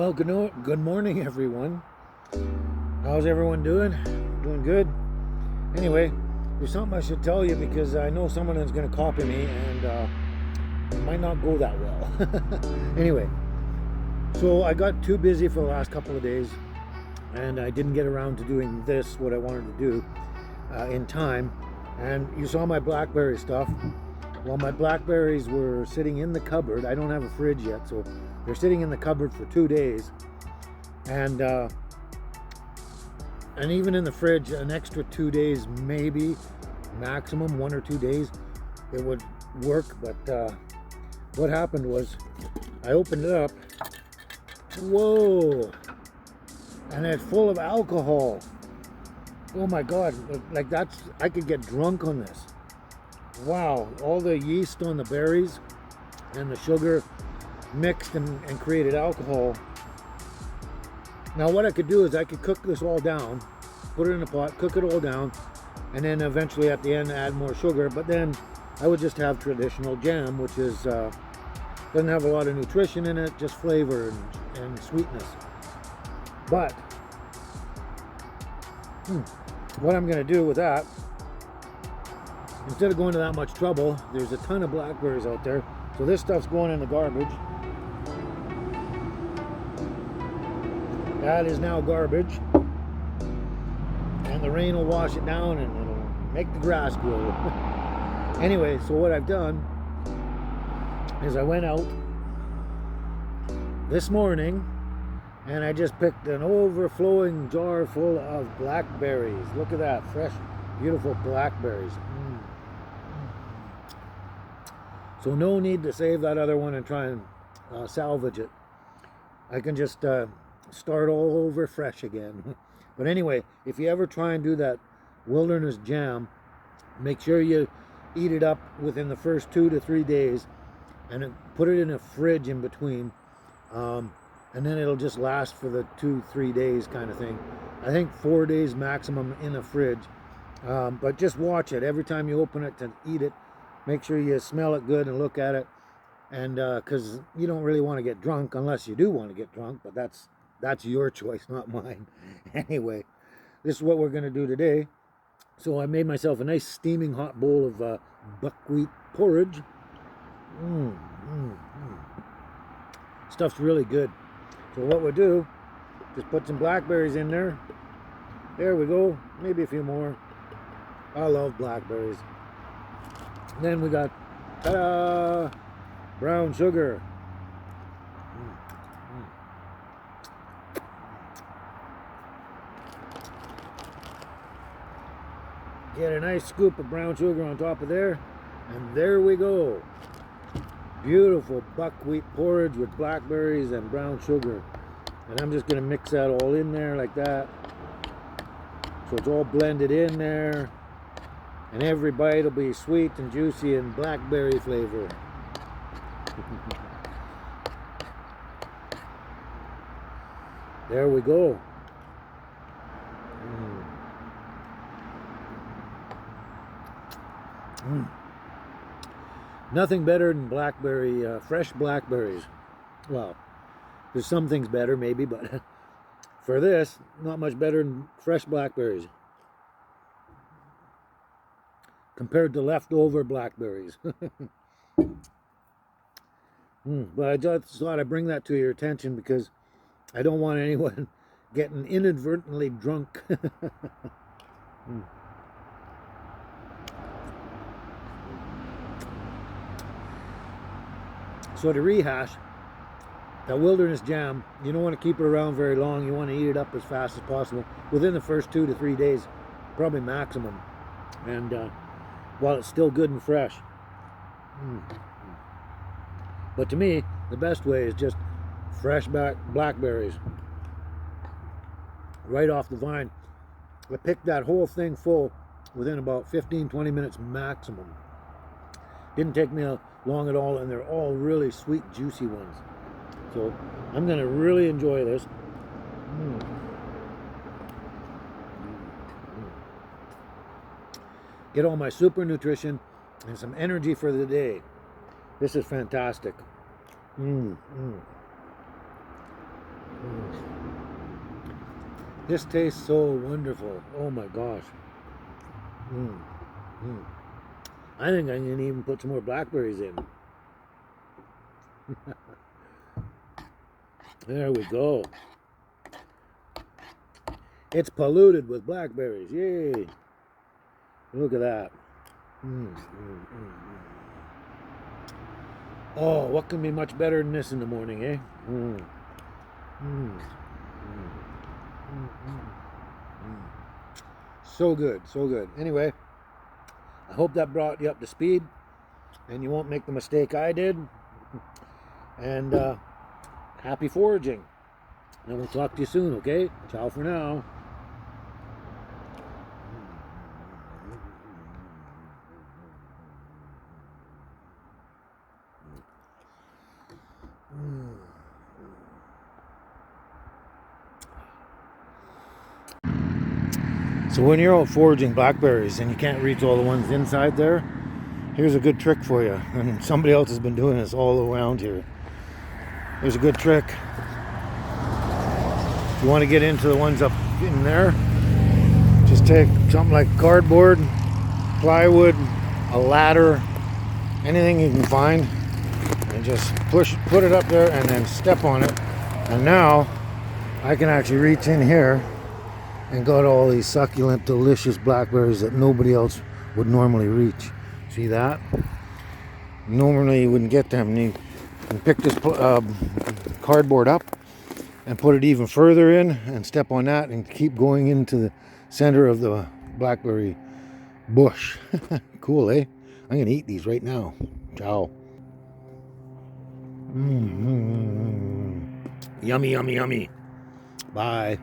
Well, good morning, everyone. How's everyone doing? Doing good? Anyway, there's something I should tell you because I know someone is going to copy me and it might not go that well. Anyway, so I got too busy for the last couple of days and I didn't get around to doing what I wanted to do in time. And you saw my Blackberry stuff. Well, my Blackberries were sitting in the cupboard. I don't have a fridge yet, so they're sitting in the cupboard for 2 days. And even in the fridge, an extra 2 days, maybe maximum 1 or 2 days, it would work. But what happened was I opened it up. Whoa! And it's full of alcohol. Oh my God, like I could get drunk on this. Wow, all the yeast on the berries and the sugar mixed and created alcohol. Now what I could do is I could cook this all down, put it in a pot, cook it all down, and then eventually at the end add more sugar. But then I would just have traditional jam, which is doesn't have a lot of nutrition in it, just flavor and sweetness. But what I'm going to do with that, instead of going to that much trouble, there's a ton of blackberries out there, so this stuff's going in the garbage. That is now garbage, and the rain will wash it down and it'll make the grass grow. Anyway, so what I've done is I went out this morning and I just picked an overflowing jar full of blackberries. Look at that, fresh, beautiful blackberries. So no need to save that other one and try and salvage it. I can just start all over fresh again. But anyway, if you ever try and do that wilderness jam, make sure you eat it up within the first 2 to 3 days and put it in a fridge in between. And then it'll just last for the 2-3 days kind of thing. I think 4 days maximum in a fridge. But just watch it every time you open it to eat it. Make sure you smell it good and look at it, and because you don't really want to get drunk unless you do want to get drunk, but that's your choice, not mine. Anyway, this is what we're going to do today. So I made myself a nice steaming hot bowl of buckwheat porridge. Stuff's really good. So what we'll do, just put some blackberries in there. There we go, maybe a few more. I love blackberries. Then we got, ta-da, brown sugar. Get a nice scoop of brown sugar on top of there, and there we go. Beautiful buckwheat porridge with blackberries and brown sugar. And I'm just going to mix that all in there like that. So it's all blended in there. And every bite will be sweet and juicy and blackberry flavor. There we go. Nothing better than fresh blackberries. Well, there's some things better maybe, but for this, not much better than fresh blackberries compared to leftover blackberries. But I just thought I'd bring that to your attention because I don't want anyone getting inadvertently drunk. So to rehash, that wilderness jam, you don't want to keep it around very long. You want to eat it up as fast as possible within the first 2 to 3 days, probably maximum. And while it's still good and fresh. But to me, the best way is just fresh blackberries right off the vine. I picked that whole thing full within about 15-20 minutes maximum. Didn't take me long at all, and they're all really sweet, juicy ones. So I'm going to really enjoy this. Get all my super nutrition and some energy for the day. This is fantastic. This tastes so wonderful. Oh my gosh. Mm. Mm. I think I can even put some more blackberries in. There we go. It's polluted with blackberries. Yay. Look at that. Oh, what can be much better than this in the morning, eh? So good, so good. Anyway, I hope that brought you up to speed and you won't make the mistake I did. And happy foraging. And we'll talk to you soon, okay? Ciao for now. So when you're out foraging blackberries and you can't reach all the ones inside there, here's a good trick for you. And somebody else has been doing this all around here. Here's a good trick. If you want to get into the ones up in there, just take something like cardboard, plywood, a ladder, anything you can find, and just put it up there and then step on it. And now I can actually reach in here and got all these succulent, delicious blackberries that nobody else would normally reach. See that? Normally you wouldn't get them. And you can pick this cardboard up and put it even further in and step on that and keep going into the center of the blackberry bush. Cool, eh? I'm gonna eat these right now. Ciao. Yummy, yummy, yummy. Bye.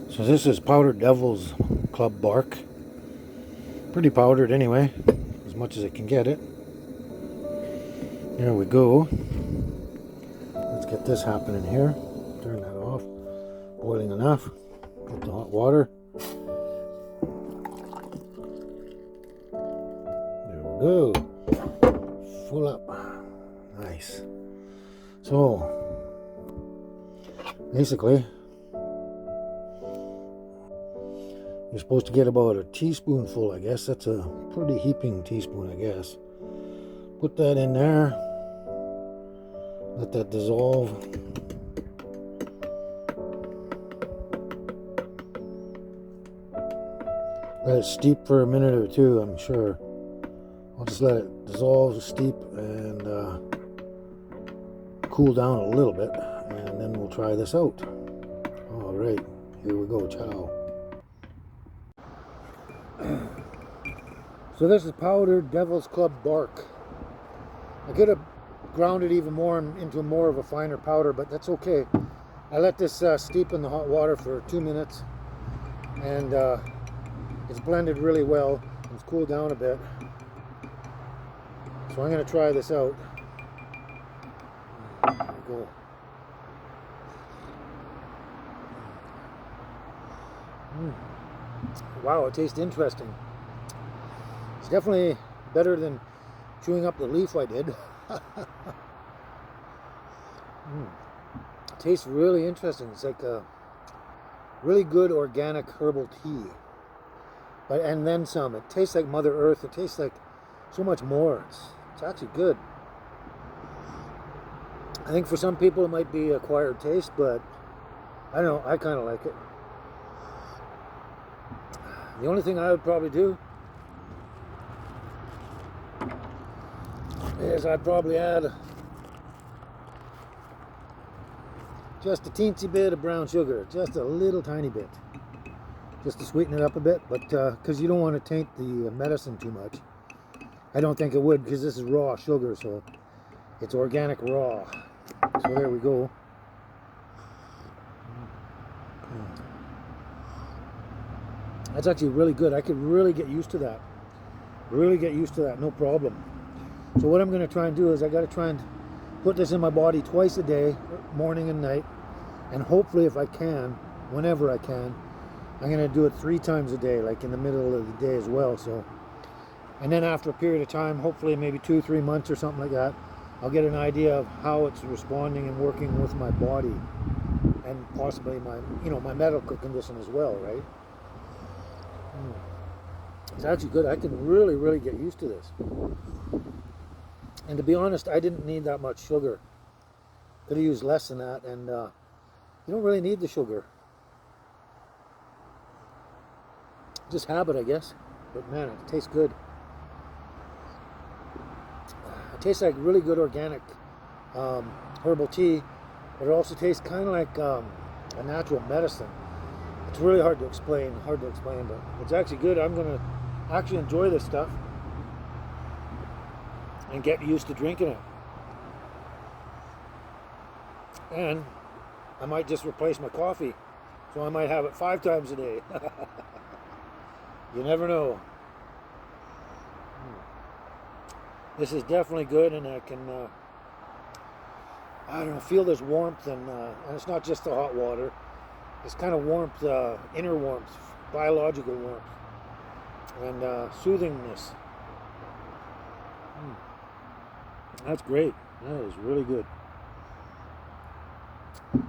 So this is Powdered Devil's Club bark. Pretty powdered anyway, as much as it can get it. There we go. Let's get this happening here. Turn that off. Boiling enough. Put the hot water. There we go. Full up. Nice. So, basically, you're supposed to get about a teaspoonful, I guess. That's a pretty heaping teaspoon, I guess. Put that in there. Let that dissolve. Let it steep for a minute or two, I'm sure. I'll just let it dissolve, steep, and cool down a little bit. And then we'll try this out. All right, here we go, chow. So this is powdered Devil's Club bark. I could have ground it even more into more of a finer powder, but that's okay. I let this steep in the hot water for 2 minutes, and it's blended really well. It's cooled down a bit. So I'm going to try this out. There we go. Wow, it tastes interesting. It's definitely better than chewing up the leaf I did. It tastes really interesting. It's like a really good organic herbal tea. But and then some. It tastes like Mother Earth. It tastes like so much more. It's actually good. I think for some people it might be acquired taste, but I don't know. I kind of like it. The only thing I would probably do is I'd probably add just a teensy bit of brown sugar, just a little tiny bit, just to sweeten it up a bit, but because you don't want to taint the medicine too much. I don't think it would, because this is raw sugar, so it's organic raw. So there we go. That's actually really good. I could really get used to that. Really get used to that, no problem. So what I'm going to try and do is I got to try and put this in my body twice a day, morning and night. And hopefully if I can, whenever I can, I'm going to do it 3 times a day, like in the middle of the day as well. So, and then after a period of time, hopefully maybe 2-3 months or something like that, I'll get an idea of how it's responding and working with my body, and possibly my, my medical condition as well, right? It's actually good. I can really, really get used to this. And to be honest, I didn't need that much sugar. Could have used less than that, and you don't really need the sugar. Just habit, I guess. But man, it tastes good. It tastes like really good organic herbal tea, but it also tastes kind of like a natural medicine. It's really hard to explain, but it's actually good. I'm going to actually enjoy this stuff and get used to drinking it. And I might just replace my coffee, so I might have it 5 times a day. You never know. This is definitely good, and I can, I don't know, feel this warmth, and it's not just the hot water. It's kind of warmth, inner warmth, biological warmth, and soothingness. That's great. That is really good.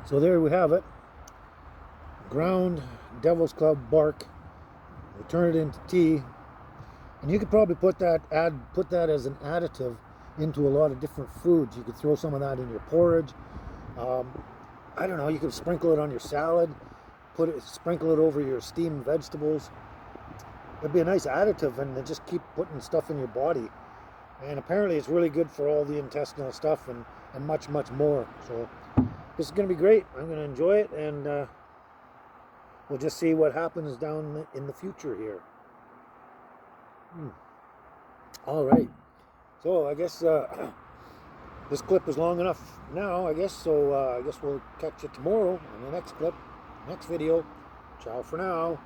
So there we have it. Ground Devil's Club bark. We turn it into tea, and you could probably put that as an additive into a lot of different foods. You could throw some of that in your porridge. I don't know, you could sprinkle it on your salad, sprinkle it over your steamed vegetables. It'd be a nice additive, and just keep putting stuff in your body. And apparently it's really good for all the intestinal stuff and much, much more. So this is going to be great. I'm going to enjoy it, and we'll just see what happens down in the future here. All right. So I guess this clip is long enough now, I guess. So I guess we'll catch you tomorrow in the next clip, next video. Ciao for now.